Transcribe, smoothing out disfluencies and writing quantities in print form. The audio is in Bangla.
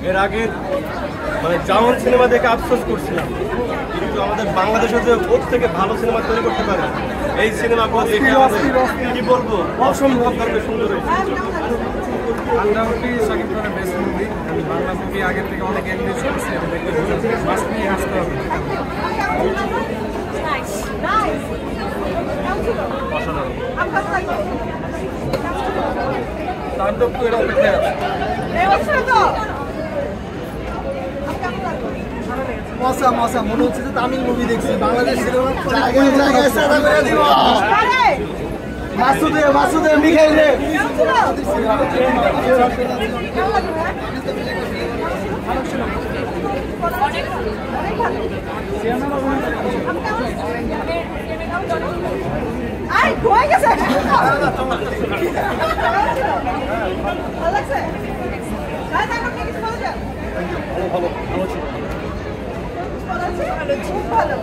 এর আগে মানে জামান সিনেমা দেখে আফসোস করছিলাম, কিন্তু আমাদের বাংলাদেশে যে ওর থেকে ভালো সিনেমা তৈরি করতে পারে এই সিনেমাগুলো দেখে কি বলবো, অসম্ভব সুন্দর হয়েছে। আন্ডারউডি শাকিব খানের বেস্ট মুভি। বাংলা মুভি আগের থেকে অনেক এনগেজ করছে, এটা দেখতে মাস্ট নিয়ে আসতে হবে। তাণ্ডব তো এর অপেক্ষায় আছে। মশা মশা মনে হচ্ছে যে তামিল মুভি দেখছি। বাংলাদেশ সিনেমা মাসুদে মাসুদে মিখাইলে ভালো ভালো খুব ভালো।